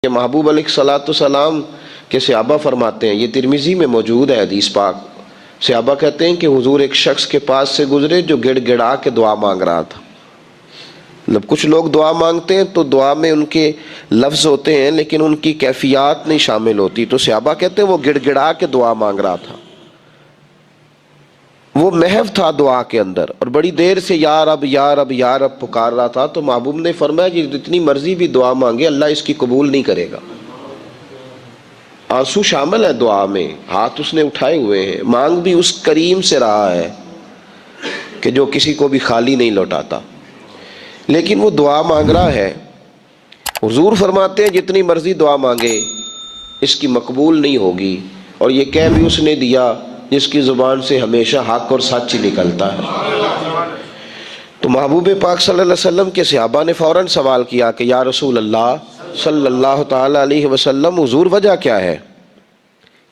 کہ محبوب علیہ الصلوۃ والسلام کے صحابہ فرماتے ہیں، یہ ترمذی میں موجود ہے حدیث پاک، صحابہ کہتے ہیں کہ حضور ایک شخص کے پاس سے گزرے جو گڑ گڑا کے دعا مانگ رہا تھا۔ مطلب کچھ لوگ دعا مانگتے ہیں تو دعا میں ان کے لفظ ہوتے ہیں لیکن ان کی کیفیات نہیں شامل ہوتی، تو صحابہ کہتے ہیں وہ گڑ گڑا کے دعا مانگ رہا تھا، وہ محو تھا دعا کے اندر اور بڑی دیر سے یا رب یا رب یا رب پکار رہا تھا۔ تو محبوب نے فرمایا کہ جتنی مرضی بھی دعا مانگے اللہ اس کی قبول نہیں کرے گا۔ آنسو شامل ہے دعا میں، ہاتھ اس نے اٹھائے ہوئے ہیں، مانگ بھی اس کریم سے رہا ہے کہ جو کسی کو بھی خالی نہیں لوٹاتا، لیکن وہ دعا مانگ رہا ہے۔ حضور فرماتے ہیں جتنی مرضی دعا مانگے اس کی مقبول نہیں ہوگی، اور یہ کہہ بھی اس نے دیا جس کی زبان سے ہمیشہ حق اور سچ ہی نکلتا ہے۔ تو محبوب پاک صلی اللہ علیہ وسلم کے صحابہ نے فوراً سوال کیا کہ یا رسول اللہ صلی اللہ تعالی علیہ وسلم، حضور وجہ کیا ہے،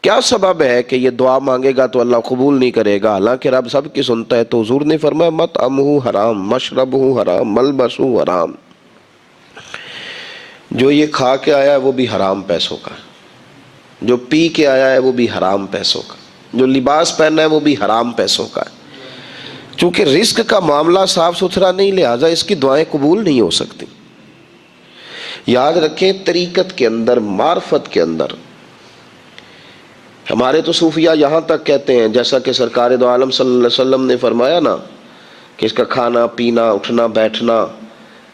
کیا سبب ہے کہ یہ دعا مانگے گا تو اللہ قبول نہیں کرے گا حالانکہ رب سب کی سنتا ہے؟ تو حضور نے فرمایا مطعمہ حرام، مشربہ حرام، ملبسہ حرام، جو یہ کھا کے آیا ہے وہ بھی حرام پیسوں کا، جو پی کے آیا ہے وہ بھی حرام پیسوں کا، جو لباس پہنا ہے وہ بھی حرام پیسوں کا ہے۔ چونکہ رزق کا معاملہ صاف ستھرا نہیں، لہٰذا اس کی دعائیں قبول نہیں ہو سکتی۔ یاد رکھیں طریقت کے اندر، معرفت کے اندر، ہمارے تو صوفیہ یہاں تک کہتے ہیں جیسا کہ سرکار دو عالم صلی اللہ علیہ وسلم نے فرمایا نا کہ اس کا کھانا پینا اٹھنا بیٹھنا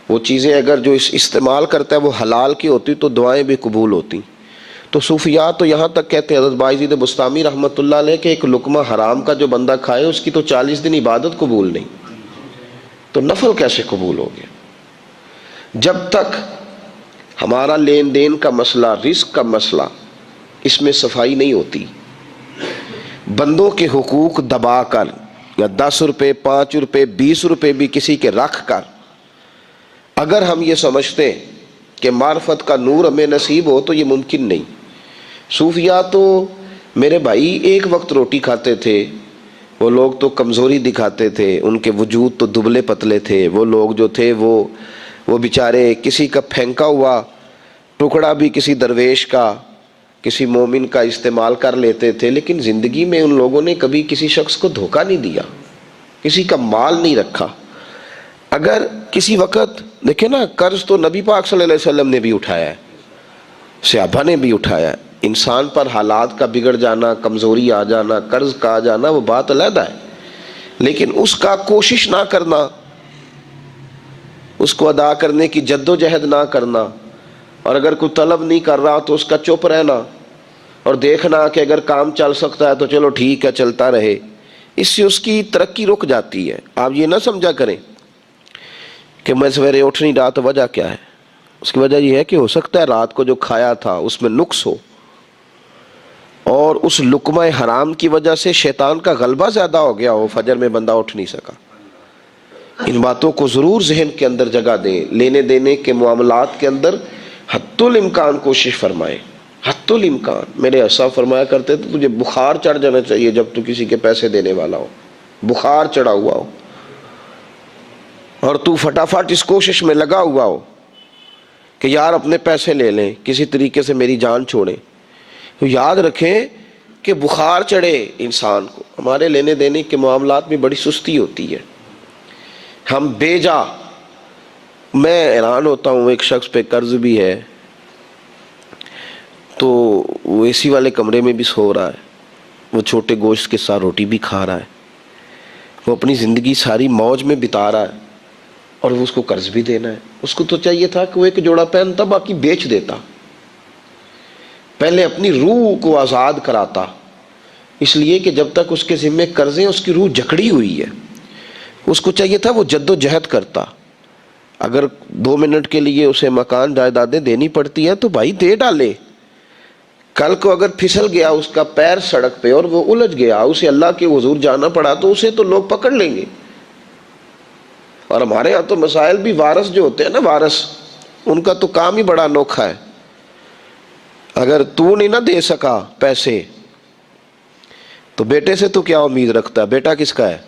وہ چیزیں اگر جو استعمال کرتا ہے وہ حلال کی ہوتی تو دعائیں بھی قبول ہوتی۔ تو صوفیہ تو یہاں تک کہتے ہیں، حضرت بایزید بستامی رحمۃ اللہ علیہ، کہ ایک لقمہ حرام کا جو بندہ کھائے اس کی تو 40 دن عبادت قبول نہیں، تو نفل کیسے قبول ہو گیا؟ جب تک ہمارا لین دین کا مسئلہ، رزق کا مسئلہ، اس میں صفائی نہیں ہوتی، بندوں کے حقوق دبا کر یا 10 روپے 5 روپے 20 روپے بھی کسی کے رکھ کر اگر ہم یہ سمجھتے کہ معرفت کا نور ہمیں نصیب ہو تو یہ ممکن نہیں۔ صوفیہ تو میرے بھائی ایک وقت روٹی کھاتے تھے، وہ لوگ تو کمزوری دکھاتے تھے، ان کے وجود تو دبلے پتلے تھے، وہ لوگ جو تھے وہ بیچارے کسی کا پھینکا ہوا ٹکڑا بھی کسی درویش کا کسی مومن کا استعمال کر لیتے تھے، لیکن زندگی میں ان لوگوں نے کبھی کسی شخص کو دھوکہ نہیں دیا، کسی کا مال نہیں رکھا۔ اگر کسی وقت دیکھیں نا، قرض تو نبی پاک صلی اللہ علیہ وسلم نے بھی اٹھایا ہے، صحابہ نے بھی اٹھایا ہے۔ انسان پر حالات کا بگڑ جانا، کمزوری آ جانا، قرض کا آ جانا وہ بات علیحدہ ہے، لیکن اس کا کوشش نہ کرنا، اس کو ادا کرنے کی جد و جہد نہ کرنا، اور اگر کوئی طلب نہیں کر رہا تو اس کا چپ رہنا اور دیکھنا کہ اگر کام چل سکتا ہے تو چلو ٹھیک ہے چلتا رہے، اس سے اس کی ترقی رک جاتی ہے۔ آپ یہ نہ سمجھا کریں کہ میں سویرے اٹھ نہیں رہا تو وجہ کیا ہے، اس کی وجہ یہ ہے کہ ہو سکتا ہے رات کو جو کھایا تھا اس میں نقص ہو، اور اس لقمہ حرام کی وجہ سے شیطان کا غلبہ زیادہ ہو گیا ہو، فجر میں بندہ اٹھ نہیں سکا۔ ان باتوں کو ضرور ذہن کے اندر جگہ دیں، لینے دینے کے معاملات کے اندر حتی الامکان کوشش فرمائیں، حتی الامکان۔ میرے ایسا فرمایا کرتے تھے تجھے بخار چڑھ جانا چاہیے جب تو کسی کے پیسے دینے والا ہو، بخار چڑھا ہوا ہو اور تو فٹافٹ اس کوشش میں لگا ہوا ہو کہ یار اپنے پیسے لے لیں، کسی طریقے سے میری جان چھوڑیں، تو یاد رکھیں کہ بخار چڑھے انسان کو، ہمارے لینے دینے کے معاملات میں بڑی سستی ہوتی ہے، ہم بے جا۔ میں حیران ہوتا ہوں، ایک شخص پہ قرض بھی ہے تو وہ اے سی والے کمرے میں بھی سو رہا ہے، وہ چھوٹے گوشت کے ساتھ روٹی بھی کھا رہا ہے، وہ اپنی زندگی ساری موج میں بتا رہا ہے اور وہ اس کو قرض بھی دینا ہے۔ اس کو تو چاہیے تھا کہ وہ ایک جوڑا پہنتا باقی بیچ دیتا، پہلے اپنی روح کو آزاد کراتا، اس لیے کہ جب تک اس کے ذمے قرض ہیں اس کی روح جکڑی ہوئی ہے، اس کو چاہیے تھا وہ جد و جہد کرتا۔ اگر 2 منٹ کے لیے اسے مکان جائیدادیں دینی پڑتی ہے تو بھائی دے ڈالے، کل کو اگر پھسل گیا اس کا پیر سڑک پہ اور وہ الجھ گیا، اسے اللہ کے حضور جانا پڑا تو اسے تو لوگ پکڑ لیں گے۔ اور ہمارے ہاں تو مسائل بھی وارث جو ہوتے ہیں نا، وارث، ان کا تو کام ہی بڑا انوکھا ہے۔ اگر تو نہیں نہ دے سکا پیسے تو بیٹے سے تو کیا امید رکھتا ہے، بیٹا کس کا ہے؟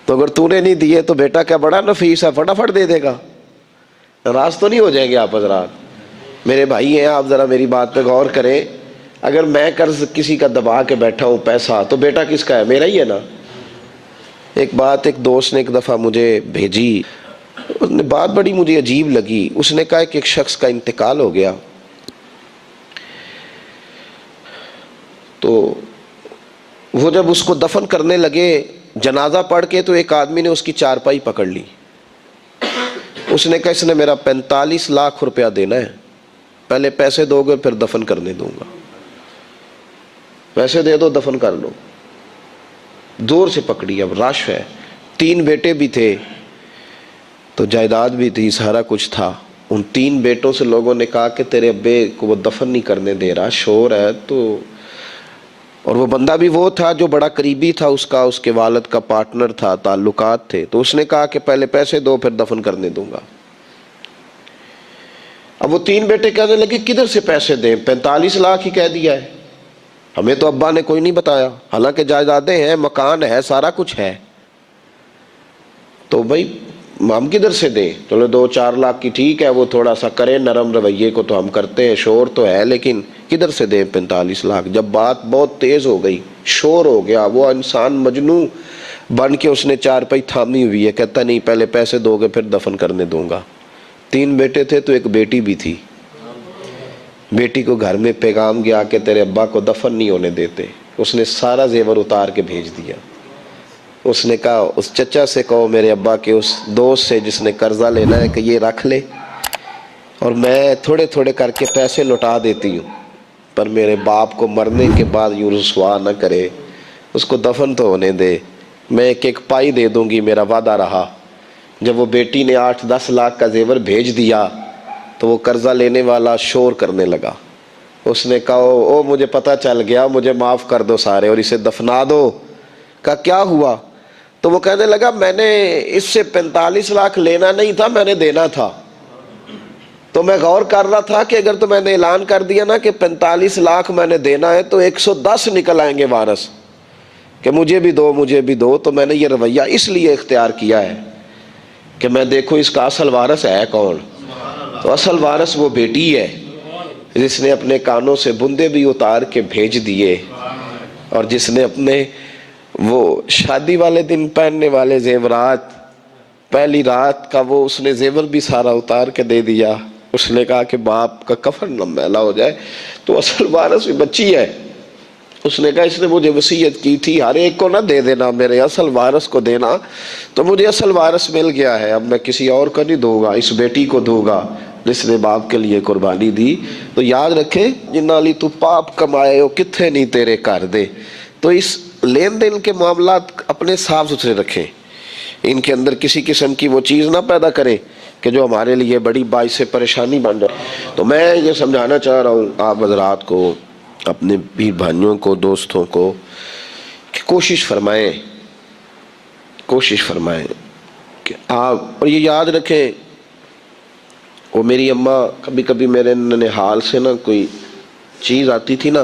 تو اگر تو نے نہیں دیے تو بیٹا کیا بڑا نفیس ہے، فٹافٹ دے دے گا، ناراض تو نہیں ہو جائیں گے آپ حضرات؟ میرے بھائی ہیں، آپ ذرا میری بات پہ غور کریں، اگر میں قرض کسی کا دبا کے بیٹھا ہوں پیسہ، تو بیٹا کس کا ہے؟ میرا ہی ہے نا۔ ایک بات ایک دوست نے ایک دفعہ مجھے بھیجی، اس نے بات بڑی مجھے عجیب لگی۔ اس نے کہا کہ ایک شخص کا انتقال ہو گیا، تو وہ جب اس کو دفن کرنے لگے جنازہ پڑھ کے، تو ایک آدمی نے اس کی چارپائی پکڑ لی۔ اس نے کہا اس نے میرا 45 لاکھ روپیہ دینا ہے، پہلے پیسے دو گے پھر دفن کرنے دوں گا، پیسے دے دو دفن کر لو۔ زور سے پکڑی، اب رش ہے، 3 بیٹے بھی تھے، تو جائیداد بھی تھی، سارا کچھ تھا۔ ان 3 بیٹوں سے لوگوں نے کہا کہ تیرے ابے کو وہ دفن نہیں کرنے دے رہا، شور ہے تو۔ اور وہ بندہ بھی وہ تھا جو بڑا قریبی تھا اس کا، اس کے والد کا پارٹنر تھا، تعلقات تھے، تو اس نے کہا کہ پہلے پیسے دو پھر دفن کرنے دوں گا۔ اب وہ 3 بیٹے کہنے لگے کدھر سے پیسے دیں، 45 لاکھ ہی کہہ دیا ہے، ہمیں تو ابا نے کوئی نہیں بتایا، حالانکہ جائیدادیں ہیں، مکان ہے، سارا کچھ ہے، تو بھائی ہم کدھر سے دیں؟ چلو 2-4 لاکھ کی ٹھیک ہے، وہ تھوڑا سا کرے نرم رویے کو تو ہم کرتے ہیں، شور تو ہے، لیکن کدھر سے دیں 45 لاکھ؟ جب بات بہت تیز ہو گئی، شور ہو گیا، وہ انسان مجنون بن کے اس نے چارپائی تھامی ہوئی ہے، کہتا نہیں پہلے پیسے دو گے پھر دفن کرنے دوں گا۔ 3 بیٹے تھے تو ایک بیٹی بھی تھی، بیٹی کو گھر میں پیغام گیا کہ تیرے ابا کو دفن نہیں ہونے دیتے، اس نے سارا زیور اتار کے بھیج دیا۔ اس نے کہا اس چچا سے کہو میرے ابا کے اس دوست سے جس نے قرضہ لینا ہے کہ یہ رکھ لے، اور میں تھوڑے تھوڑے کر کے پیسے لوٹا دیتی ہوں، پر میرے باپ کو مرنے کے بعد یوں رسوا نہ کرے، اس کو دفن تو ہونے دے، میں ایک پائی دے دوں گی، میرا وعدہ رہا۔ جب وہ بیٹی نے 8-10 لاکھ کا زیور بھیج دیا تو وہ قرضہ لینے والا شور کرنے لگا۔ اس نے کہا او مجھے پتہ چل گیا، مجھے معاف کر دو سارے اور اسے دفنا دو۔ کہا کیا ہوا؟ تو وہ کہنے لگا میں نے اس سے 45 لاکھ لینا نہیں تھا، میں نے دینا تھا، تو میں غور کر رہا تھا کہ اگر تو میں نے اعلان کر دیا نا کہ 45 لاکھ میں نے دینا ہے تو 110 نکل آئیں گے وارث کہ مجھے بھی دو مجھے بھی دو، تو میں نے یہ رویہ اس لیے اختیار کیا ہے کہ میں دیکھوں اس کا اصل وارث ہے کون۔ تو اصل وارث وہ بیٹی ہے جس نے اپنے کانوں سے بندے بھی اتار کے بھیج دیے، اور جس نے اپنے وہ شادی والے دن پہننے والے زیورات، پہلی رات کا وہ اس نے زیور بھی سارا اتار کے دے دیا۔ اس نے کہا کہ باپ کا کفن نہ میلا ہو جائے، تو اصل وارث بھی بچی ہے۔ اس نے کہا اس نے مجھے وصیت کی تھی ہر ایک کو نہ دے دینا، میرے اصل وارث کو دینا، تو مجھے اصل وارث مل گیا ہے، اب میں کسی اور کو نہیں دوں گا، اس بیٹی کو دوں گا جس نے باپ کے لیے قربانی دی۔ تو یاد رکھے جنہ لی تو پاپ کمائے ہو کتھے نہیں تیرے کر دے۔ تو اس لین دین کے معاملات اپنے صاف ستھرے رکھیں، ان کے اندر کسی قسم کی وہ چیز نہ پیدا کریں کہ جو ہمارے لیے بڑی باعث پریشانی بن جائے۔ تو میں یہ سمجھانا چاہ رہا ہوں آپ حضرات کو، اپنے بھی بھائیوں کو، دوستوں کو، کہ کوشش فرمائیں کہ آپ، اور یہ یاد رکھیں وہ میری اماں کبھی کبھی میرے ننھیال سے نا کوئی چیز آتی تھی نا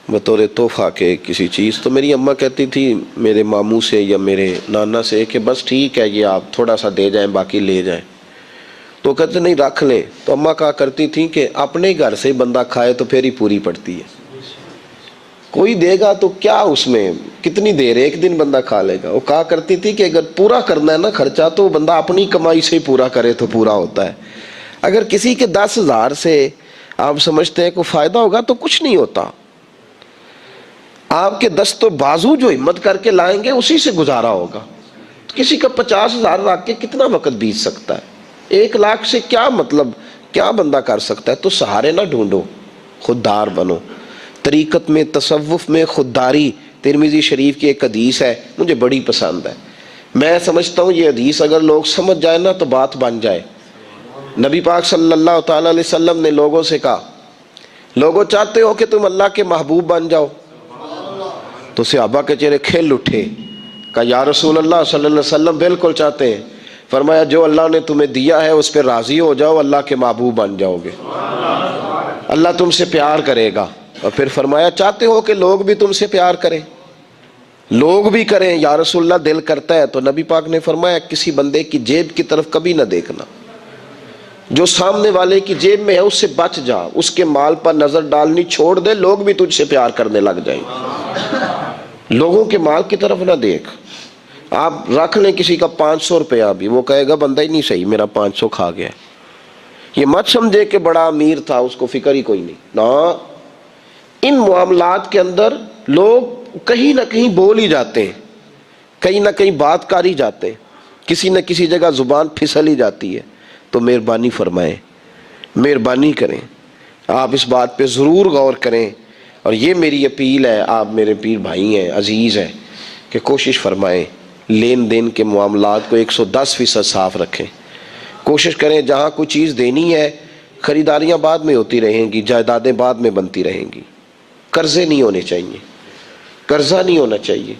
بطور تحفہ کے کسی چیز، تو میری اماں کہتی تھی میرے ماموں سے یا میرے نانا سے کہ بس ٹھیک ہے یہ آپ تھوڑا سا دے جائیں باقی لے جائیں، تو کہتے نہیں رکھ لیں۔ تو اماں کہا کرتی تھیں کہ اپنے گھر سے بندہ کھائے تو پھر ہی پوری پڑتی ہے، کوئی دے گا تو کیا اس میں کتنی دیر، ایک دن بندہ کھا لے گا۔ وہ کہا کرتی تھی کہ اگر پورا کرنا ہے نا خرچہ تو بندہ اپنی کمائی سے ہی پورا کرے تو پورا ہوتا ہے، اگر کسی کے 10,000 سے آپ سمجھتے ہیں کوئی فائدہ ہوگا تو کچھ نہیں ہوتا۔ آپ کے دست و بازو جو ہمت کر کے لائیں گے اسی سے گزارا ہوگا۔ کسی کا 50,000 رکھ کے کتنا وقت بیت سکتا ہے، 1 لاکھ سے کیا مطلب، کیا بندہ کر سکتا ہے؟ تو سہارے نہ ڈھونڈو، خوددار بنو۔ طریقت میں، تصوف میں خودداری، ترمذی شریف کی ایک حدیث ہے مجھے بڑی پسند ہے، میں سمجھتا ہوں یہ حدیث اگر لوگ سمجھ جائیں نا تو بات بن جائے۔ نبی پاک صلی اللہ تعالی علیہ وسلم نے لوگوں سے کہا لوگوں چاہتے ہو کہ تم اللہ کے محبوب بن جاؤ؟ تو صحابہ کے چہرے کھل اٹھے، کہا یا رسول اللہ صلی اللہ علیہ وسلم بالکل چاہتے ہیں۔ فرمایا جو اللہ نے تمہیں دیا ہے اس پہ راضی ہو جاؤ، اللہ کے محبوب بن جاؤ گے، اللہ تم سے پیار کرے گا۔ اور پھر فرمایا چاہتے ہو کہ لوگ بھی تم سے پیار کریں؟ لوگ بھی کریں یا رسول اللہ، دل کرتا ہے۔ تو نبی پاک نے فرمایا کسی بندے کی جیب کی طرف کبھی نہ دیکھنا، جو سامنے والے کی جیب میں ہے اس سے بچ جا، اس کے مال پر نظر ڈالنی چھوڑ دے، لوگ بھی تجھ سے پیار کرنے لگ جائیں گے۔ لوگوں کے مال کی طرف نہ دیکھ۔ آپ رکھ لیں کسی کا 500 روپیہ بھی، وہ کہے گا بندہ ہی نہیں صحیح، میرا 500 کھا گیا۔ یہ مت سمجھے کہ بڑا امیر تھا اس کو فکر ہی کوئی نہیں، نہ۔ ان معاملات کے اندر لوگ کہیں نہ کہیں بول ہی جاتے ہیں، کہیں نہ کہیں بات کر ہی جاتے ہیں، کسی نہ کسی جگہ زبان پھسل ہی جاتی ہے۔ تو مہربانی فرمائیں، مہربانی کریں، آپ اس بات پہ ضرور غور کریں۔ اور یہ میری اپیل ہے، آپ میرے پیر بھائی ہیں، عزیز ہیں، کہ کوشش فرمائیں لین دین کے معاملات کو 110% صاف رکھیں۔ کوشش کریں جہاں کوئی چیز دینی ہے، خریداریاں بعد میں ہوتی رہیں گی، جائیدادیں بعد میں بنتی رہیں گی، قرضے نہیں ہونے چاہیے، قرضہ نہیں ہونا چاہیے۔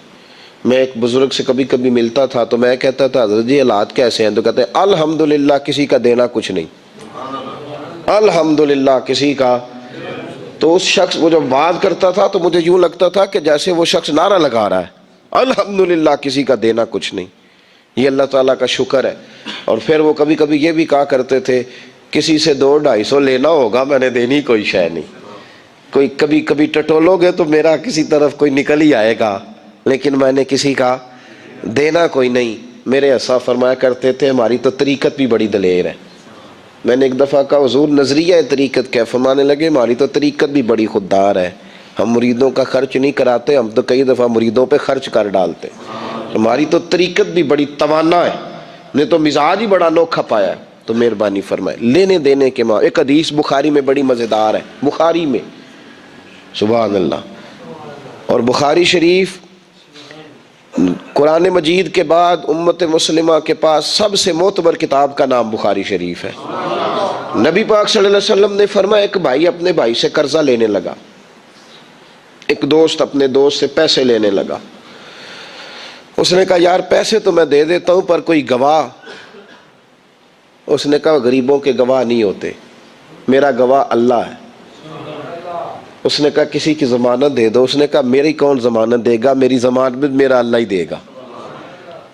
میں ایک بزرگ سے کبھی کبھی ملتا تھا تو میں کہتا تھا حضرت جی حالات کیسے ہیں؟ تو کہتے ہیں الحمدللہ کسی کا دینا کچھ نہیں، الحمدللہ کسی کا۔ تو اس شخص وہ جب بات کرتا تھا تو مجھے یوں لگتا تھا کہ جیسے وہ شخص نعرہ لگا رہا ہے، الحمدللہ کسی کا دینا کچھ نہیں۔ یہ اللہ تعالیٰ کا شکر ہے۔ اور پھر وہ کبھی کبھی یہ بھی کہا کرتے تھے کسی سے 200-250 لینا ہوگا، میں نے دینی کوئی شے نہیں، کوئی کبھی کبھی ٹٹولو گے تو میرا کسی طرف کوئی نکل ہی آئے گا، لیکن میں نے کسی کا دینا کوئی نہیں۔ میرے ایسا فرمایا کرتے تھے ہماری تو طریقت بھی بڑی دلیر ہے۔ میں نے ایک دفعہ کہا حضور نظریہ طریقت کیا؟ فرمانے لگے ہماری تو طریقت بھی بڑی خوددار ہے، ہم مریدوں کا خرچ نہیں کراتے، ہم تو کئی دفعہ مریدوں پہ خرچ کر ڈالتے، ہماری تو طریقت بھی بڑی توانا ہے، نے تو مزاج ہی بڑا انوکھا پایا ہے۔ تو مہربانی فرمائے لینے دینے کے ایک حدیث بخاری میں بڑی مزیدار ہے، بخاری میں، سبحان اللہ۔ اور بخاری شریف قرآن مجید کے بعد امت مسلمہ کے پاس سب سے معتبر کتاب کا نام بخاری شریف ہے۔ نبی پاک صلی اللہ علیہ وسلم نے فرمایا ایک بھائی اپنے بھائی سے قرضہ لینے لگا، ایک دوست اپنے دوست سے پیسے لینے لگا۔ اس نے کہا یار پیسے تو میں دے دیتا ہوں پر کوئی گواہ۔ اس نے کہا غریبوں کے گواہ نہیں ہوتے، میرا گواہ اللہ ہے۔ اس نے کہا کسی کی ضمانت دے دو۔ اس نے کہا میری کون ضمانت دے گا، میری ضمانت میرا اللہ ہی دے گا۔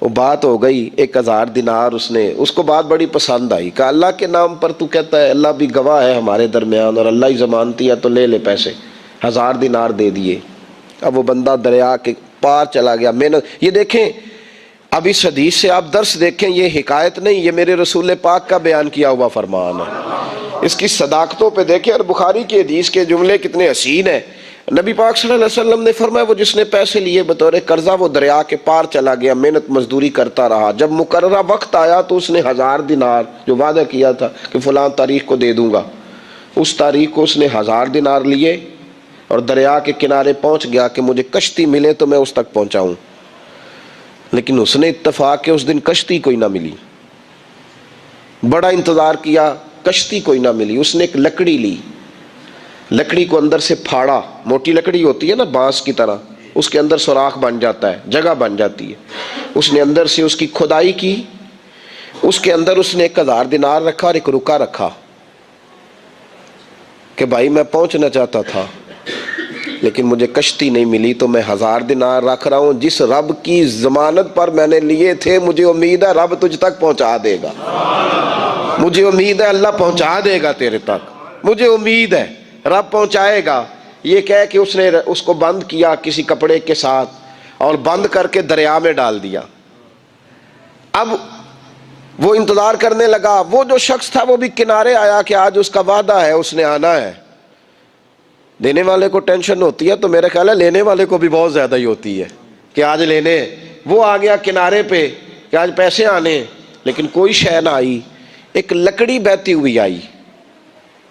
وہ بات ہو گئی 1000 دینار، اس کو بات بڑی پسند آئی، کہا اللہ کے نام پر تو کہتا ہے، اللہ بھی گواہ ہے ہمارے درمیان اور اللہ ہی ضمانتی ہے، تو لے لے پیسے۔ 1000 دینار دے دیے۔ اب وہ بندہ دریا کے پار چلا گیا۔ محنت، یہ دیکھیں اب اس حدیث سے آپ درس دیکھیں، یہ حکایت نہیں، یہ میرے رسول پاک کا بیان کیا ہوا فرمان ہے۔ اس کی صداقتوں پہ دیکھیں، اور بخاری کی حدیث کے جملے کتنے حسین ہیں۔ نبی پاک صلی اللہ علیہ وسلم نے فرمایا وہ جس نے پیسے لیے بطور قرضہ وہ دریا کے پار چلا گیا، محنت مزدوری کرتا رہا، جب مقررہ وقت آیا تو اس نے 1000 دینار جو وعدہ کیا تھا کہ فلاں تاریخ کو دے دوں گا، اس تاریخ کو اس نے 1000 دینار لیے اور دریا کے کنارے پہنچ گیا کہ مجھے کشتی ملے تو میں اس تک پہنچاؤں۔ لیکن اس نے اتفاق کہ اس دن کشتی کوئی نہ ملی، بڑا انتظار کیا، کشتی کوئی نہ ملی۔ اس نے ایک لکڑی لی، لکڑی کو اندر سے پھاڑا، موٹی لکڑی ہوتی ہے نا بانس کی طرح، اس کے اندر سوراخ بن جاتا ہے، جگہ بن جاتی ہے۔ اس نے اندر سے اس کی کھدائی کی، اس کے اندر اس نے 1000 دینار رکھا اور ایک رکا رکھا کہ بھائی میں پہنچنا چاہتا تھا لیکن مجھے کشتی نہیں ملی تو میں 1000 دینار رکھ رہا ہوں، جس رب کی ضمانت پر میں نے لیے تھے مجھے امید ہے رب تجھ تک پہنچا دے گا، مجھے امید ہے اللہ پہنچا دے گا تیرے تک، مجھے امید ہے رب پہنچائے گا۔ یہ کہہ کہ اس نے اس کو بند کیا کسی کپڑے کے ساتھ اور بند کر کے دریا میں ڈال دیا۔ اب وہ انتظار کرنے لگا، وہ جو شخص تھا وہ بھی کنارے آیا کہ آج اس کا وعدہ ہے، اس نے آنا ہے۔ دینے والے کو ٹینشن ہوتی ہے تو میرے خیال ہے لینے والے کو بھی بہت زیادہ ہی ہوتی ہے کہ آج لینے۔ وہ آ گیا کنارے پہ کہ آج پیسے آنے، لیکن کوئی شے نہ آئی۔ ایک لکڑی بہتی ہوئی آئی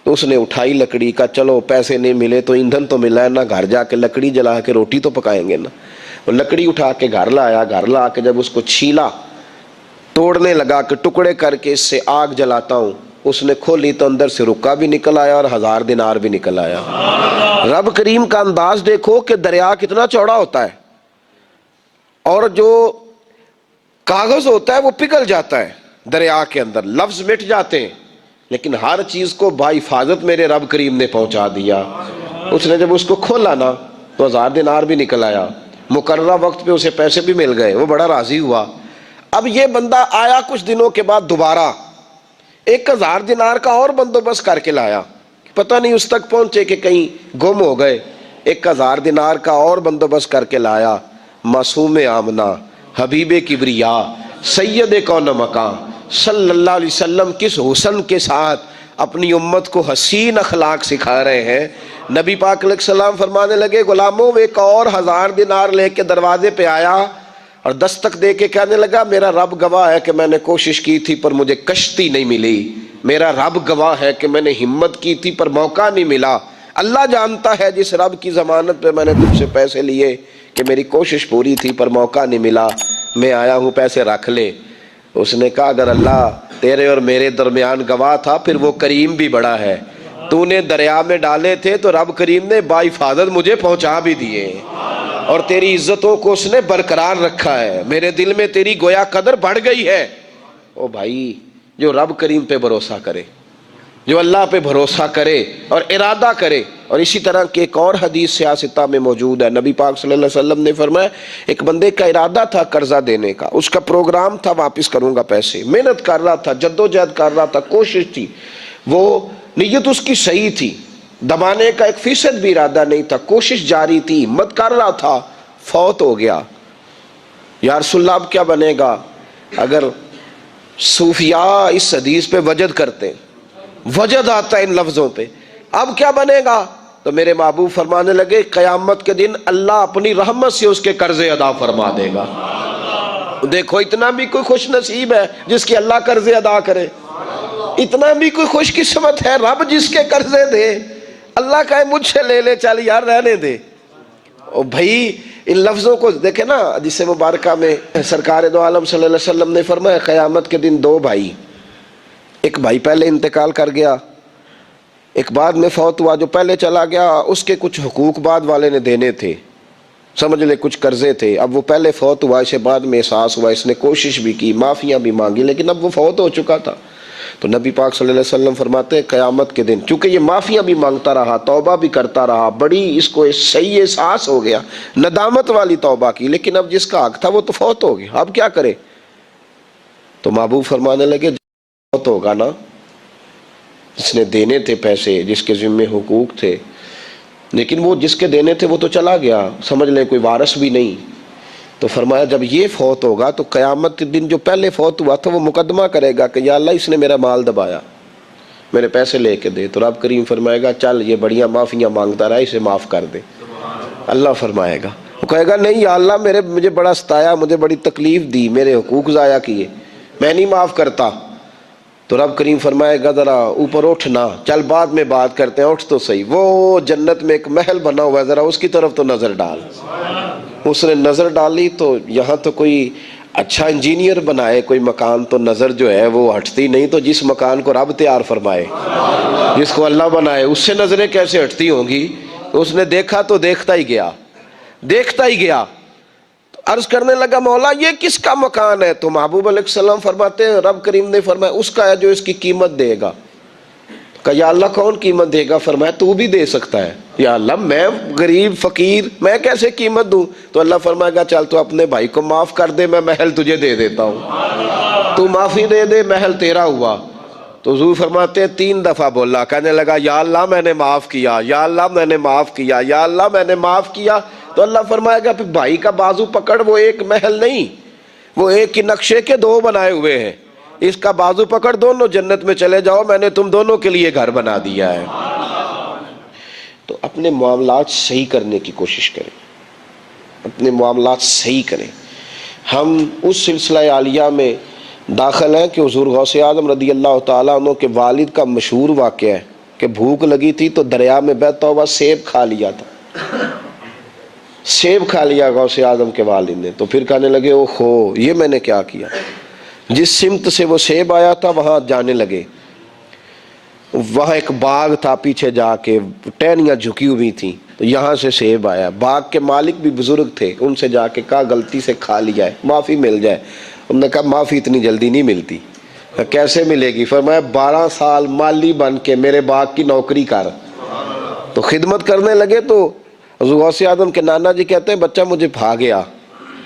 تو اس نے اٹھائی لکڑی کا، چلو پیسے نہیں ملے تو ایندھن تو ملا ہے نا، گھر جا کے لکڑی جلا کے روٹی تو پکائیں گے نا۔ وہ لکڑی اٹھا کے گھر لایا، گھر لا کے جب اس کو چھیلا، توڑنے لگا کہ ٹکڑے کر کے اس سے آگ جلاتا ہوں، اس نے کھولی تو اندر سے رکا بھی نکل آیا اور 1000 دینار بھی نکل آیا۔ رب کریم کا انداز دیکھو کہ دریا کتنا چوڑا ہوتا ہے اور جو کاغذ ہوتا ہے وہ پگھل جاتا ہے دریا کے اندر، لفظ مٹ جاتے ہیں، لیکن ہر چیز کو بحفاظت میرے رب کریم نے پہنچا دیا۔ اس نے جب اس کو کھولا نا تو 1000 دینار بھی نکل آیا، مقررہ وقت پہ اسے پیسے بھی مل گئے، وہ بڑا راضی ہوا۔ اب یہ بندہ آیا کچھ دنوں کے بعد دوبارہ 1000 دینار کا اور بندوبست کر کے لایا، پتہ نہیں اس تک پہنچے کہ کہیں گم ہو گئے، 1000 دینار کا اور بندوبست کر کے لایا۔ معصوم آمنہ، حبیب کبریا، سید کون مکان صلی اللہ علیہ وسلم کس حسن کے ساتھ اپنی امت کو حسین اخلاق سکھا رہے ہیں۔ نبی پاک علیہ السلام فرمانے لگے غلاموں، ایک اور 1000 دینار لے کے دروازے پہ آیا اور دستک دے کے کہنے لگا میرا رب گواہ ہے کہ میں نے کوشش کی تھی پر مجھے کشتی نہیں ملی، میرا رب گواہ ہے کہ میں نے ہمت کی تھی پر موقع نہیں ملا، اللہ جانتا ہے جس رب کی ضمانت پہ میں نے تم سے پیسے لیے کہ میری کوشش پوری تھی پر موقع نہیں ملا، میں آیا ہوں پیسے رکھ لے۔ اس نے کہا اگر اللہ تیرے اور میرے درمیان گواہ تھا پھر وہ کریم بھی بڑا ہے، تو نے دریا میں ڈالے تھے تو رب کریم نے باحفاظت مجھے پہنچا بھی دیے، اور تیری عزتوں کو اس نے برقرار رکھا ہے، میرے دل میں تیری گویا قدر بڑھ گئی ہے۔ او بھائی، جو رب کریم پہ بھروسہ کرے، جو اللہ پہ بھروسہ کرے اور ارادہ کرے، اور اسی طرح کی ایک اور حدیث سیاستہ میں موجود ہے، نبی پاک صلی اللہ علیہ وسلم نے فرمایا ایک بندے کا ارادہ تھا قرضہ دینے کا، اس کا پروگرام تھا واپس کروں گا پیسے، محنت کر رہا تھا، جدوجہد کر رہا تھا، کوشش تھی، وہ نیت اس کی صحیح تھی، دبانے کا 1% بھی ارادہ نہیں تھا، کوشش جاری تھی، ہمت کر رہا تھا، فوت ہو گیا۔ یا رسول اللہ اب کیا بنے گا؟ اگر صوفیاء اس حدیث پہ وجد کرتے، وجد آتا ہے ان لفظوں پہ، اب کیا بنے گا؟ تو میرے محبوب فرمانے لگے قیامت کے دن اللہ اپنی رحمت سے اس کے قرضے ادا فرما دے گا۔ دیکھو اتنا بھی کوئی خوش نصیب ہے جس کی اللہ قرضے ادا کرے، اتنا بھی کوئی خوش قسمت ہے رب جس کے قرضے دے، اللہ کہے مجھ سے لے لے چل یار رہنے دے۔ او بھائی ان لفظوں کو دیکھیں نا، حدیث مبارکہ میں سرکار دو عالم صلی اللہ علیہ وسلم نے فرمایا قیامت کے دن 2 بھائی، ایک بھائی پہلے انتقال کر گیا، ایک بعد میں فوت ہوا، جو پہلے چلا گیا اس کے کچھ حقوق بعد والے نے دینے تھے، سمجھ لے کچھ قرضے تھے، اب وہ پہلے فوت ہوا، اسے بعد میں احساس ہوا، اس نے کوشش بھی کی، معافیاں بھی مانگی، لیکن اب وہ فوت ہو چکا تھا۔ تو نبی پاک صلی اللہ علیہ وسلم فرماتے ہیں قیامت کے دن چونکہ یہ معافیاں بھی مانگتا رہا، توبہ بھی کرتا رہا، بڑی اس کو صحیح احساس ہو گیا، ندامت والی توبہ کی، لیکن اب جس کا حق تھا وہ تو فوت ہو گیا، اب کیا کرے؟ تو محبوب فرمانے لگے فوت ہوگا نا، جس نے دینے تھے پیسے، جس کے ذمے حقوق تھے، لیکن وہ جس کے دینے تھے وہ تو چلا گیا، سمجھ لیں کوئی وارث بھی نہیں۔ تو فرمایا جب یہ فوت ہوگا تو قیامت کے دن جو پہلے فوت ہوا تھا وہ مقدمہ کرے گا کہ یا اللہ اس نے میرا مال دبایا، میرے پیسے لے کے دے، تو رب کریم فرمائے گا چل یہ بڑیاں معافیاں مانگتا رہا، اسے معاف کر دے۔ اللہ فرمائے گا، وہ کہے گا نہیں یا اللہ مجھے بڑا ستایا، مجھے بڑی تکلیف دی، میرے حقوق ضائع کیے، میں نہیں معاف کرتا۔ تو رب کریم فرمائے گا ذرا اوپر اٹھنا، چل بعد میں بات کرتے ہیں، اٹھ تو صحیح، وہ جنت میں ایک محل بنا ہوا ہے، ذرا اس کی طرف تو نظر ڈال۔ اس نے نظر ڈالی تو یہاں تو کوئی اچھا انجینئر بنائے کوئی مکان تو نظر جو ہے وہ ہٹتی نہیں، تو جس مکان کو رب تیار فرمائے، جس کو اللہ بنائے، اس سے نظریں کیسے ہٹتی ہوں گی؟ تو اس نے دیکھا تو دیکھتا ہی گیا، دیکھتا ہی گیا۔ عرض کرنے لگا مولا یہ کس کا مکان ہے؟ تو محبوب علیہ السلام فرماتے ہیں رب کریم نے فرمایا اس کا ہے جو اس کی قیمت دے گا۔ کہ یا اللہ کون قیمت دے گا؟ فرمایا تو بھی دے سکتا ہے۔ یا اللہ میں غریب فقیر میں کیسے قیمت دوں؟ تو اللہ فرمائے گا چل تو اپنے بھائی کو معاف کر دے، میں محل تجھے دے دیتا ہوں، تو معافی دے دے، محل تیرا ہوا۔ تو حضور فرماتے ہیں 3 دفعہ بولا، کہنے لگا یا اللہ میں نے معاف کیا، یا اللہ میں نے معاف کیا، یا اللہ میں نے معاف کیا۔ تو اللہ فرمائے گا پھر بھائی کا بازو پکڑ، وہ ایک محل نہیں، وہ ایک ہی نقشے کے 2 بنائے ہوئے ہیں، اس کا بازو پکڑ، دونوں جنت میں چلے جاؤ، میں نے تم دونوں کے لیے گھر بنا دیا ہے۔ تو اپنے معاملات صحیح کرنے کی کوشش کریں، اپنے معاملات صحیح کریں۔ ہم اس سلسلہ عالیہ میں داخل ہیں کہ حضور غوث اعظم رضی اللہ تعالیٰ عنہ کے والد کا مشہور واقعہ ہے کہ بھوک لگی تھی تو دریا میں بیٹھا ہوا سیب کھا لیا تھا، سیب کھا لیا غوث اعظم کے والد نے۔ تو پھر کہنے لگے اوہو یہ میں نے کیا کیا؟ جس سمت سے وہ سیب آیا تھا وہاں جانے لگے، وہاں ایک باغ تھا، پیچھے جا کے ٹہنیاں جھکی ہوئی تھیں، تو یہاں سے سیب آیا۔ باغ کے مالک بھی بزرگ تھے، ان سے جا کے کہا غلطی سے کھا لیا ہے، معافی مل جائے۔ انہوں نے کہا معافی اتنی جلدی نہیں ملتی۔ کیسے ملے گی؟ فرمایا 12 سال مالی بن کے میرے باغ کی نوکری کر۔ تو خدمت کرنے لگے تو حضور غوث اعظم کے نانا جی کہتے ہیں بچہ مجھے بھا گیا،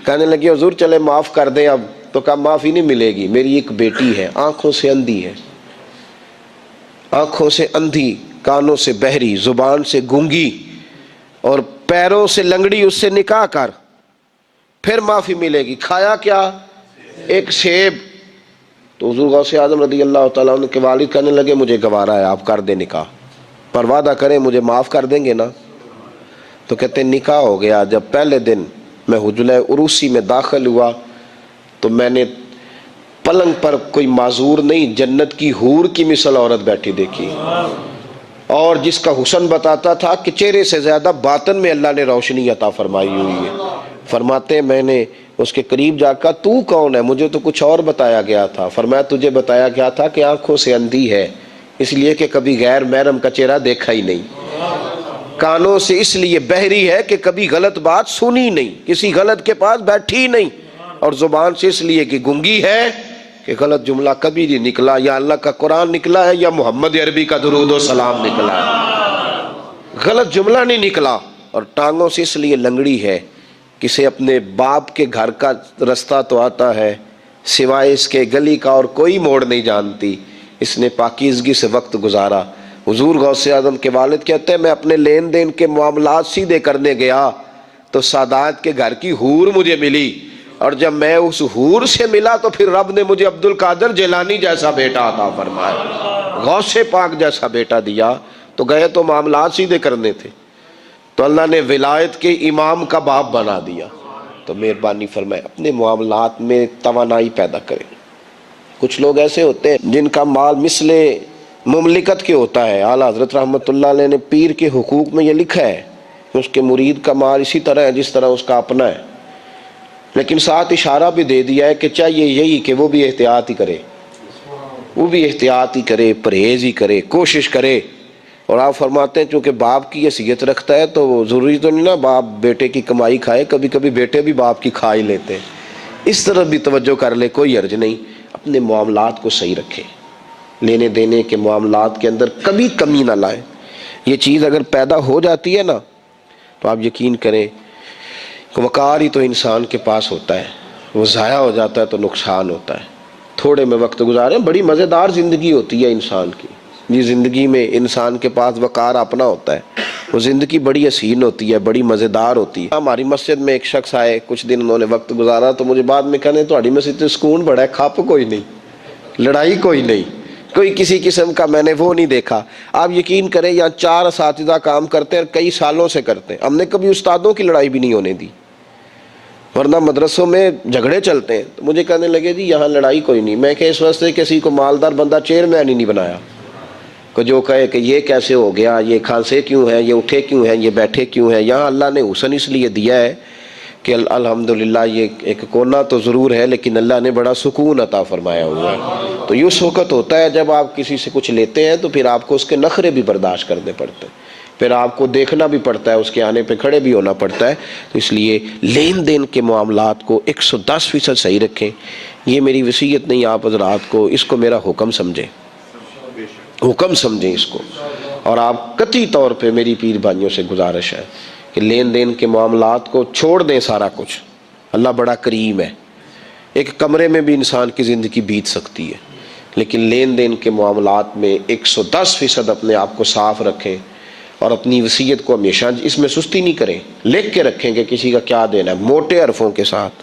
کہنے لگے حضور چلے معاف کر دیں اب۔ تو کہا معافی نہیں ملے گی، میری ایک بیٹی ہے آنکھوں سے اندھی ہے، آنکھوں سے اندھی، کانوں سے بہری، زبان سے گونگی اور پیروں سے لنگڑی اس سے نکاح کر، پھر معافی ملے گی۔ کھایا کیا؟ ایک سیب۔ تو حضور غوث اعظم رضی اللہ تعالیٰ عنہ کے والد کہنے لگے مجھے گوارا ہے، آپ کر دیں نکاح، پر وعدہ کریں مجھے معاف کر دیں گے نا؟ تو کہتے ہیں نکاح ہو گیا۔ جب پہلے دن میں حجرہ عروسی میں داخل ہوا تو میں نے پلنگ پر کوئی معذور نہیں، جنت کی حور کی مثل عورت بیٹھی دیکھی، اور جس کا حسن بتاتا تھا کہ چہرے سے زیادہ باطن میں اللہ نے روشنی عطا فرمائی ہوئی ہے۔ فرماتے ہیں میں نے اس کے قریب جا کر تو کون ہے؟ مجھے تو کچھ اور بتایا گیا تھا۔ فرمایا تجھے بتایا گیا تھا کہ آنکھوں سے اندھی ہے، اس لیے کہ کبھی غیر محرم کا چہرہ دیکھا ہی نہیں، کانوں سے اس لیے بہری ہے کہ کبھی غلط بات سنی نہیں، کسی غلط کے پاس بیٹھی نہیں، اور زبان سے اس لیے کہ گونگی ہے کہ غلط جملہ کبھی نہیں نکلا، یا اللہ کا قرآن نکلا ہے یا محمد عربی کا درود و سلام نکلا ہے، غلط جملہ نہیں نکلا۔ اور ٹانگوں سے اس لیے لنگڑی ہے، کسے اپنے باپ کے گھر کا رستہ تو آتا ہے، سوائے اس کے گلی کا اور کوئی موڑ نہیں جانتی، اس نے پاکیزگی سے وقت گزارا۔ حضور غوث اعظم کے والد کہتے ہیں میں اپنے لین دین کے معاملات سیدھے کرنے گیا تو سادات کے گھر کی حور مجھے ملی، اور جب میں اس حور سے ملا تو پھر رب نے مجھے عبد القادر جیلانی جیسا بیٹا عطا فرمایا، غوث پاک جیسا بیٹا دیا۔ تو گئے تو معاملات سیدھے کرنے تھے، تو اللہ نے ولایت کے امام کا باپ بنا دیا۔ تو مہربانی فرمائے اپنے معاملات میں توانائی پیدا کریں۔ کچھ لوگ ایسے ہوتے ہیں جن کا مال مثل مملکت کے ہوتا ہے۔ اعلیٰ حضرت رحمۃ اللہ علیہ نے پیر کے حقوق میں یہ لکھا ہے کہ اس کے مرید کا مال اسی طرح ہے جس طرح اس کا اپنا ہے، لیکن ساتھ اشارہ بھی دے دیا ہے کہ چاہیے یہی کہ وہ بھی احتیاط ہی کرے، وہ بھی احتیاط ہی کرے، پرہیز ہی کرے، کوشش کرے۔ اور آپ فرماتے ہیں چونکہ باپ کی حیثیت رکھتا ہے تو ضروری تو نہیں نا باپ بیٹے کی کمائی کھائے، کبھی کبھی بیٹے بھی باپ کی کھا ہی لیتے ہیں، اس طرح بھی توجہ کر لے، کوئی حرج نہیں۔ اپنے معاملات کو صحیح رکھے، لینے دینے کے معاملات کے اندر کبھی کمی نہ لائے۔ یہ چیز اگر پیدا ہو جاتی ہے نا تو آپ یقین کریں کہ وقار ہی تو انسان کے پاس ہوتا ہے، وہ ضائع ہو جاتا ہے تو نقصان ہوتا ہے۔ تھوڑے میں وقت گزارے، بڑی مزیدار زندگی ہوتی ہے انسان کی، یہ زندگی میں انسان کے پاس وقار اپنا ہوتا ہے، وہ زندگی بڑی حسین ہوتی ہے، بڑی مزیدار ہوتی ہے۔ ہماری مسجد میں ایک شخص آئے، کچھ دن انہوں نے وقت گزارا تو مجھے بعد میں کہنے تہاڈی مسجد سے سکون بڑا ہے، کھپ کوئی نہیں، لڑائی کوئی نہیں، کوئی کسی قسم کا میں نے وہ نہیں دیکھا۔ آپ یقین کریں یہاں 4 اساتذہ کام کرتے ہیں اور کئی سالوں سے کرتے ہیں، ہم نے کبھی استادوں کی لڑائی بھی نہیں ہونے دی، ورنہ مدرسوں میں جھگڑے چلتے ہیں۔ تو مجھے کہنے لگے جی یہاں لڑائی کوئی نہیں۔ میں کہ اس واسطے کسی کو مالدار بندہ چیئرمین ہی نہیں بنایا کہ جو کہے کہ یہ کیسے ہو گیا، یہ کھانسے کیوں ہیں، یہ اٹھے کیوں ہیں، یہ بیٹھے کیوں ہیں۔ یہاں اللہ نے حسن اس لیے دیا ہے کہ الحمدللہ یہ ایک کونا تو ضرور ہے لیکن اللہ نے بڑا سکون عطا فرمایا ہوا ہے۔ تو یہ اس وقت ہوتا ہے جب آپ کسی سے کچھ لیتے ہیں تو پھر آپ کو اس کے نخرے بھی برداشت کرنے پڑتے ہیں، پھر آپ کو دیکھنا بھی پڑتا ہے، اس کے آنے پہ کھڑے بھی ہونا پڑتا ہے۔ تو اس لیے لین دین کے معاملات کو 110% صحیح رکھیں۔ یہ میری وصیت نہیں آپ حضرات کو، اس کو میرا حکم سمجھیں، حکم سمجھیں اس کو۔ اور آپ قطعی طور پہ میری پیر بھائیوں سے گزارش ہے کہ لین دین کے معاملات کو چھوڑ دیں سارا کچھ۔ اللہ بڑا کریم ہے، ایک کمرے میں بھی انسان کی زندگی بیت سکتی ہے، لیکن لین دین کے معاملات میں 110% اپنے آپ کو صاف رکھیں، اور اپنی وصیت کو ہمیشہ اس میں سستی نہیں کریں، لکھ کے رکھیں کہ کسی کا کیا دینا ہے، موٹے حرفوں کے ساتھ،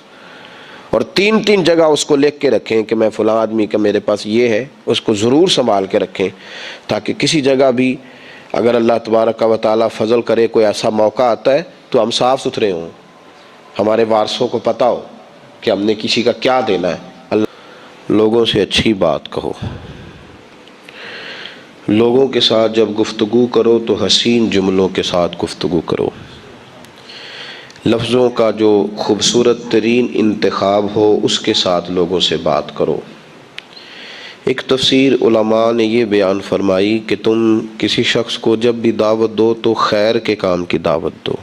اور 3 جگہ اس کو لکھ کے رکھیں کہ میں فلاں آدمی کا میرے پاس یہ ہے، اس کو ضرور سنبھال کے رکھیں تاکہ کسی جگہ بھی اگر اللہ تبارک و تعالیٰ فضل کرے کوئی ایسا موقع آتا ہے تو ہم صاف ستھرے ہوں، ہمارے وارثوں کو پتہ ہو کہ ہم نے کسی کا کیا دینا ہے۔ لوگوں سے اچھی بات کہو، لوگوں کے ساتھ جب گفتگو کرو تو حسین جملوں کے ساتھ گفتگو کرو، لفظوں کا جو خوبصورت ترین انتخاب ہو اس کے ساتھ لوگوں سے بات کرو۔ ایک تفسیر علماء نے یہ بیان فرمائی کہ تم کسی شخص کو جب بھی دعوت دو تو خیر کے کام کی دعوت دو،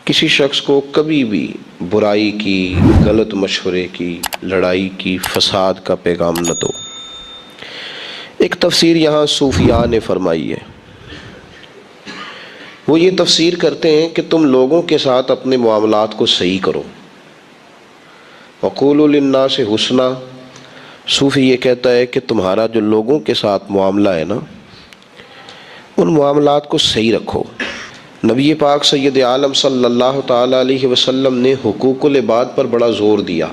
کسی شخص کو کبھی بھی برائی کی، غلط مشورے کی، لڑائی کی، فساد کا پیغام نہ دو۔ ایک تفسیر یہاں صوفیاء نے فرمائی ہے، وہ یہ تفسیر کرتے ہیں کہ تم لوگوں کے ساتھ اپنے معاملات کو صحیح کرو۔ وَقُولُوا لِلنَّاسِ حُسْنًا، صوفی یہ کہتا ہے کہ تمہارا جو لوگوں کے ساتھ معاملہ ہے نا، ان معاملات کو صحیح رکھو۔ نبی پاک سید عالم صلی اللہ تعالیٰ علیہ وسلم نے حقوق العباد پر بڑا زور دیا،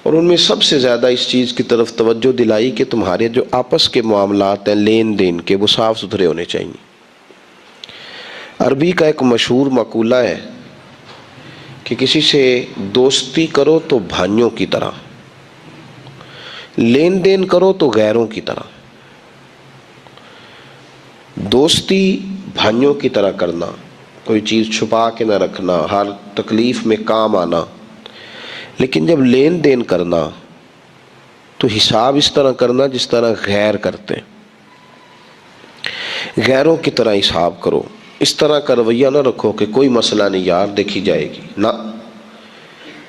اور ان میں سب سے زیادہ اس چیز کی طرف توجہ دلائی کہ تمہارے جو آپس کے معاملات ہیں لین دین کے، وہ صاف ستھرے ہونے چاہیے۔ عربی کا ایک مشہور مقولہ ہے کہ کسی سے دوستی کرو تو بھائیوں کی طرح، لین دین کرو تو غیروں کی طرح۔ دوستی بھائیوں کی طرح کرنا، کوئی چیز چھپا کے نہ رکھنا، ہر تکلیف میں کام آنا، لیکن جب لین دین کرنا تو حساب اس طرح کرنا جس طرح غیر کرتے ہیں، غیروں کی طرح حساب کرو۔ اس طرح کا رویہ نہ رکھو کہ کوئی مسئلہ نہیں یار، دیکھی جائے گی، نہ،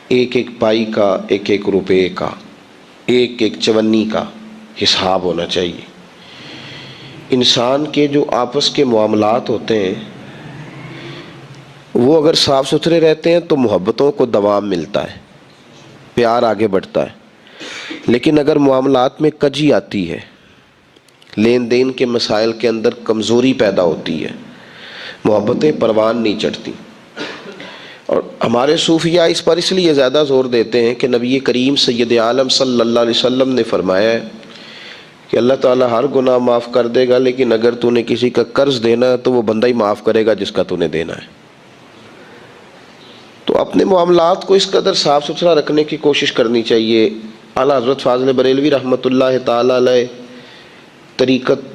ایک ایک پائی کا، ایک ایک روپے کا، ایک ایک چونی کا حساب ہونا چاہیے۔ انسان کے جو آپس کے معاملات ہوتے ہیں وہ اگر صاف ستھرے رہتے ہیں تو محبتوں کو دوام ملتا ہے، پیار آگے بڑھتا ہے۔ لیکن اگر معاملات میں کجی آتی ہے، لین دین کے مسائل کے اندر کمزوری پیدا ہوتی ہے، محبتیں پروان نہیں چڑھتی۔ اور ہمارے صوفیاء اس پر اس لیے زیادہ زور دیتے ہیں کہ نبی کریم سید عالم صلی اللہ علیہ وسلم نے فرمایا ہے کہ اللہ تعالیٰ ہر گناہ معاف کر دے گا، لیکن اگر تو نے کسی کا قرض دینا ہے تو وہ بندہ ہی معاف کرے گا جس کا تو نے دینا ہے۔ تو اپنے معاملات کو اس قدر صاف ستھرا رکھنے کی کوشش کرنی چاہیے۔ اعلیٰ حضرت فاضل بریلوی رحمۃ اللہ تعالیٰ علیہ طریقت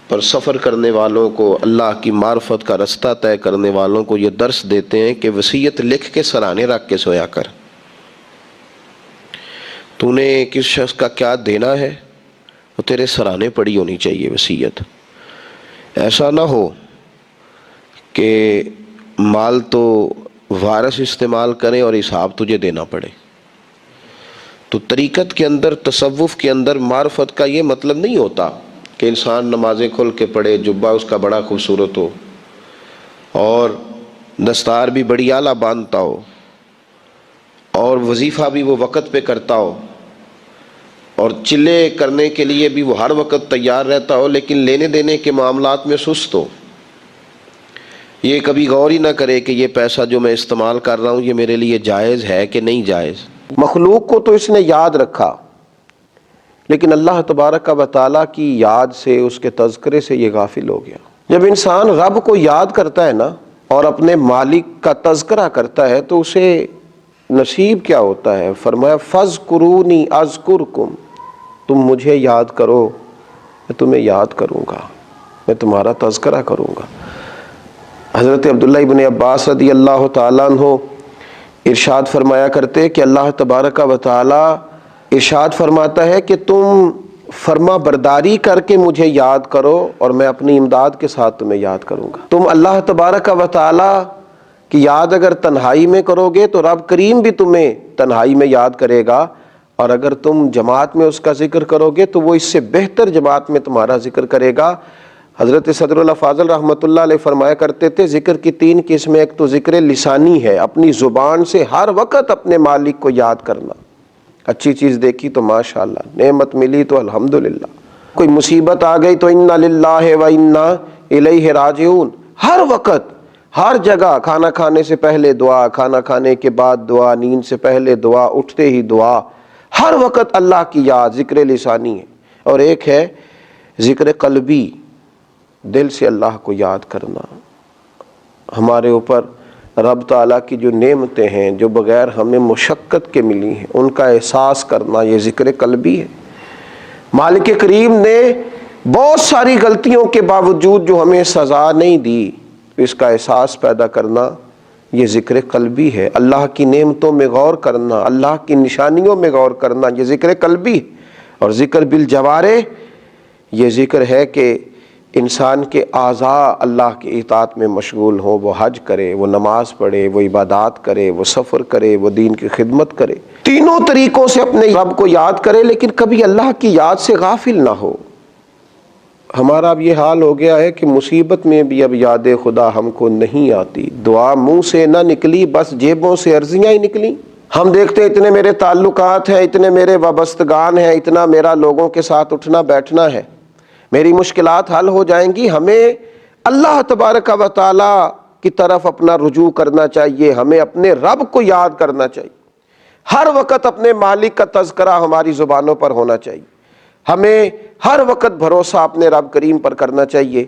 پر سفر کرنے والوں کو، اللہ کی معرفت کا رستہ طے کرنے والوں کو یہ درس دیتے ہیں کہ وصیت لکھ کے سرانے رکھ کے سویا کر۔ تو نے کس شخص کا کیا دینا ہے وہ تیرے سرانے پڑی ہونی چاہیے وصیت۔ ایسا نہ ہو کہ مال تو وارث استعمال کریں اور حساب تجھے دینا پڑے۔ تو طریقت کے اندر، تصوف کے اندر معرفت کا یہ مطلب نہیں ہوتا کہ انسان نمازیں کھل کے پڑھے، جبہ اس کا بڑا خوبصورت ہو اور دستار بھی بڑی اعلیٰ باندھتا ہو اور وظیفہ بھی وہ وقت پہ کرتا ہو اور چلے کرنے کے لیے بھی وہ ہر وقت تیار رہتا ہو، لیکن لینے دینے کے معاملات میں سست ہو۔ یہ کبھی غور ہی نہ کرے کہ یہ پیسہ جو میں استعمال کر رہا ہوں یہ میرے لیے جائز ہے کہ نہیں جائز۔ مخلوق کو تو اس نے یاد رکھا، لیکن اللہ تبارک و تعالیٰ کی یاد سے، اس کے تذکرے سے یہ غافل ہو گیا۔ جب انسان رب کو یاد کرتا ہے نا اور اپنے مالک کا تذکرہ کرتا ہے تو اسے نصیب کیا ہوتا ہے؟ فرمایا فَاذْكُرُونِي أَذْكُرْكُمْ، تم مجھے یاد کرو میں تمہیں یاد کروں گا، میں تمہارا تذکرہ کروں گا۔ حضرت عبداللہ ابن عباس رضی اللہ تعالیٰ عنہ ارشاد فرمایا کرتے کہ اللہ تبارک و تعالیٰ ارشاد فرماتا ہے کہ تم فرما برداری کر کے مجھے یاد کرو اور میں اپنی امداد کے ساتھ تمہیں یاد کروں گا۔ تم اللہ تبارک و تعالیٰ کی یاد اگر تنہائی میں کرو گے تو رب کریم بھی تمہیں تنہائی میں یاد کرے گا، اور اگر تم جماعت میں اس کا ذکر کرو گے تو وہ اس سے بہتر جماعت میں تمہارا ذکر کرے گا۔ حضرت صدر اللہ فاضل رحمۃ اللہ علیہ فرمایا کرتے تھے ذکر کی 3 قسمیں، ایک تو ذکر لسانی ہے، اپنی زبان سے ہر وقت اپنے مالک کو یاد کرنا، اچھی چیز دیکھی تو ماشاءاللہ، نعمت ملی تو الحمدللہ، کوئی مصیبت آ گئی تو انا للہ و انا الیہ راجعون، ہر وقت ہر جگہ، کھانا کھانے سے پہلے دعا، کھانا کھانے کے بعد دعا، نیند سے پہلے دعا، اٹھتے ہی دعا، ہر وقت اللہ کی یاد، ذکر لسانی ہے۔ اور ایک ہے ذکر قلبی، دل سے اللہ کو یاد کرنا۔ ہمارے اوپر رب تعالیٰ کی جو نعمتیں ہیں جو بغیر ہمیں مشقت کے ملی ہیں ان کا احساس کرنا، یہ ذکر قلبی ہے۔ مالک کریم نے بہت ساری غلطیوں کے باوجود جو ہمیں سزا نہیں دی، اس کا احساس پیدا کرنا یہ ذکر قلبی ہے۔ اللہ کی نعمتوں میں غور کرنا، اللہ کی نشانیوں میں غور کرنا، یہ ذکر قلبی ہے۔ اور ذکر بالجوارح، یہ ذکر ہے کہ انسان کے اعضاء اللہ کی اطاعت میں مشغول ہو، وہ حج کرے، وہ نماز پڑھے، وہ عبادات کرے، وہ سفر کرے، وہ دین کی خدمت کرے، تینوں طریقوں سے اپنے رب کو یاد کرے، لیکن کبھی اللہ کی یاد سے غافل نہ ہو۔ ہمارا اب یہ حال ہو گیا ہے کہ مصیبت میں بھی اب یاد خدا ہم کو نہیں آتی، دعا منہ سے نہ نکلی، بس جیبوں سے عرضیاں ہی نکلی۔ ہم دیکھتے ہیں اتنے میرے تعلقات ہیں، اتنے میرے وابستگان ہیں، اتنا میرا لوگوں کے ساتھ اٹھنا بیٹھنا ہے، میری مشکلات حل ہو جائیں گی۔ ہمیں اللہ تبارک و تعالی کی طرف اپنا رجوع کرنا چاہیے، ہمیں اپنے رب کو یاد کرنا چاہیے، ہر وقت اپنے مالک کا تذکرہ ہماری زبانوں پر ہونا چاہیے، ہمیں ہر وقت بھروسہ اپنے رب کریم پر کرنا چاہیے۔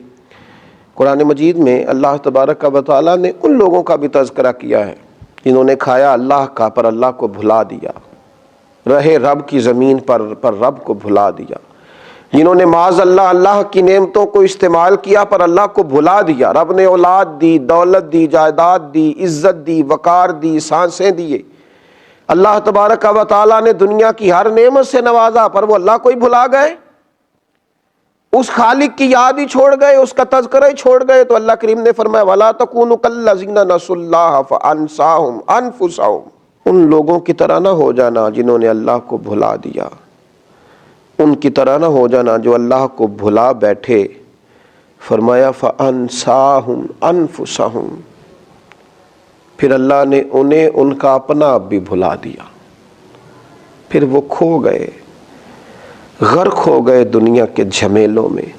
قرآن مجید میں اللہ تبارک و تعالی نے ان لوگوں کا بھی تذکرہ کیا ہے جنہوں نے کھایا اللہ کا پر اللہ کو بھلا دیا، رہے رب کی زمین پر رب کو بھلا دیا، جنہوں نے معاذ اللہ کی نعمتوں کو استعمال کیا پر اللہ کو بھلا دیا۔ رب نے اولاد دی، دولت دی، جائیداد دی، عزت دی، وقار دی، سانسیں دیے، اللہ تبارک و تعالیٰ نے دنیا کی ہر نعمت سے نوازا، پر وہ اللہ کو ہی بھلا گئے، اس خالق کی یاد ہی چھوڑ گئے، اس کا تذکرہ ہی چھوڑ گئے۔ تو اللہ کریم نے فرمایا وَلَا تَكُونُوا كَالَّذِينَ نَسُوا اللَّهَ فَأَنسَاهُمْ أَنفُسَهُمْ، ان لوگوں کی طرح نہ ہو جانا جنہوں نے اللہ کو بھلا دیا، ان کی طرح نہ ہو جانا جو اللہ کو بھلا بیٹھے۔ فرمایا فَأَنسَاهُمْ أَنفُسَهُمْ، پھر اللہ نے انہیں ان کا اپنا آپ بھی بھلا دیا، پھر وہ کھو گئے، غرق ہو گئے دنیا کے جھمیلوں میں،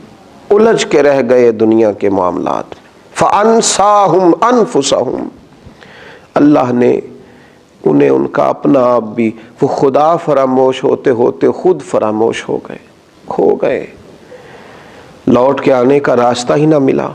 الجھ کے رہ گئے دنیا کے معاملات میں۔ فَأَنسَاهُمْ أَنفُسَهُمْ، اللہ نے انہیں ان کا اپنا آپ بھی، وہ خدا فراموش ہوتے ہوتے خود فراموش ہو گئے، کھو گئے، لوٹ کے آنے کا راستہ ہی نہ ملا۔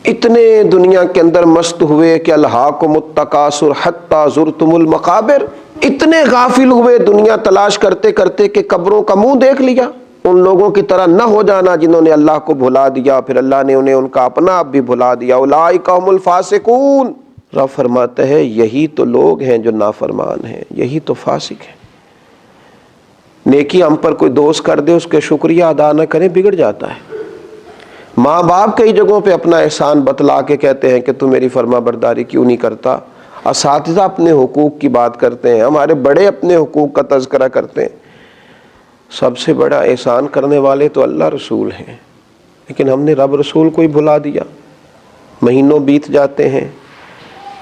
اتنے دنیا کے اندر مست ہوئے کہ الہاکم التکاثر حتی زرتم المقابر، اتنے غافل ہوئے دنیا تلاش کرتے کرتے کہ قبروں کا منہ دیکھ لیا۔ ان لوگوں کی طرح نہ ہو جانا جنہوں نے اللہ کو بھلا دیا، پھر اللہ نے انہیں ان کا اپنا آپ بھی بھلا دیا۔ اولئک هم الفاسقون، رب فرماتا ہے یہی تو لوگ ہیں جو نافرمان ہیں، یہی تو فاسق ہیں۔ نیکی ہم پر کوئی دوست کر دے، اس کے شکریہ ادا نہ کریں، بگڑ جاتا ہے۔ ماں باپ کئی جگہوں پہ اپنا احسان بتلا کے کہتے ہیں کہ تو میری فرما برداری کیوں نہیں کرتا، اساتذہ اپنے حقوق کی بات کرتے ہیں، ہمارے بڑے اپنے حقوق کا تذکرہ کرتے ہیں۔ سب سے بڑا احسان کرنے والے تو اللہ رسول ہیں، لیکن ہم نے رب رسول کو ہی بھلا دیا۔ مہینوں بیت جاتے ہیں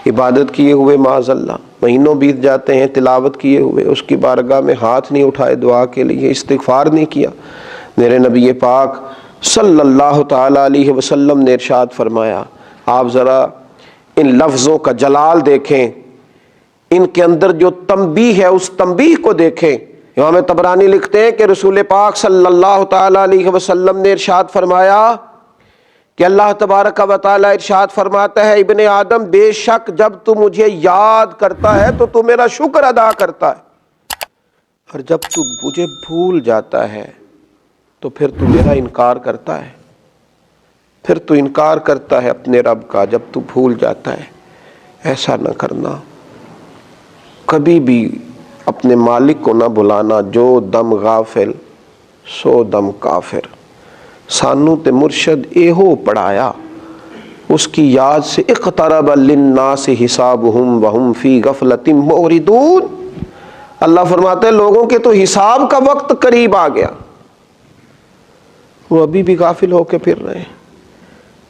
عبادت کیے ہوئے، معاذ اللہ مہینوں بیت جاتے ہیں تلاوت کیے ہوئے، اس کی بارگاہ میں ہاتھ نہیں اٹھائے دعا کے لیے، استغفار نہیں کیا۔ میرے نبی پاک صلی اللہ تعالی علیہ وسلم نے ارشاد فرمایا، آپ ذرا ان لفظوں کا جلال دیکھیں، ان کے اندر جو تنبیہ ہے اس تنبیہ کو دیکھیں۔ امام طبرانی لکھتے ہیں کہ رسول پاک صلی اللہ تعالی علیہ وسلم نے ارشاد فرمایا کہ اللہ تبارک و تعالی ارشاد فرماتا ہے ابن آدم بے شک جب تو مجھے یاد کرتا ہے تو تو میرا شکر ادا کرتا ہے، اور جب تو مجھے بھول جاتا ہے تو پھر تو میرا انکار کرتا ہے، پھر تو انکار کرتا ہے اپنے رب کا جب تو بھول جاتا ہے۔ ایسا نہ کرنا، کبھی بھی اپنے مالک کو نہ بلانا، جو دم غافل سو دم کافر۔ سانو تے مرشد ایہو پڑھایا، اس کی یاد سے اقترب للناس حسابہم وہم فی غفلۃ معرضون۔ اللہ فرماتے ہیں لوگوں کے تو حساب کا وقت قریب آ گیا، وہ ابھی بھی غافل ہو کے پھر رہے ہیں۔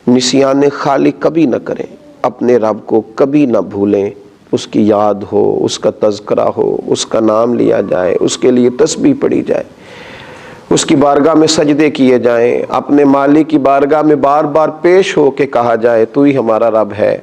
نسیان خالق کبھی نہ کریں، اپنے رب کو کبھی نہ بھولیں، اس کی یاد ہو، اس کا تذکرہ ہو، اس کا نام لیا جائے، اس کے لیے تسبیح پڑھی جائے، اس کی بارگاہ میں سجدے کیے جائیں، اپنے مالک کی بارگاہ میں بار بار پیش ہو کے کہا جائے تو ہی ہمارا رب ہے،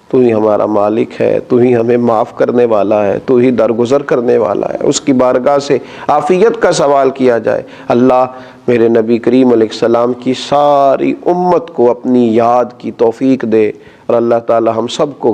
تو ہی ہمارا مالک ہے، تو ہی ہمیں معاف کرنے والا ہے، تو ہی درگزر کرنے والا ہے۔ اس کی بارگاہ سے عافیت کا سوال کیا جائے۔ اللہ میرے نبی کریم علیہ السلام کی ساری امت کو اپنی یاد کی توفیق دے، اور اللہ تعالی ہم سب کو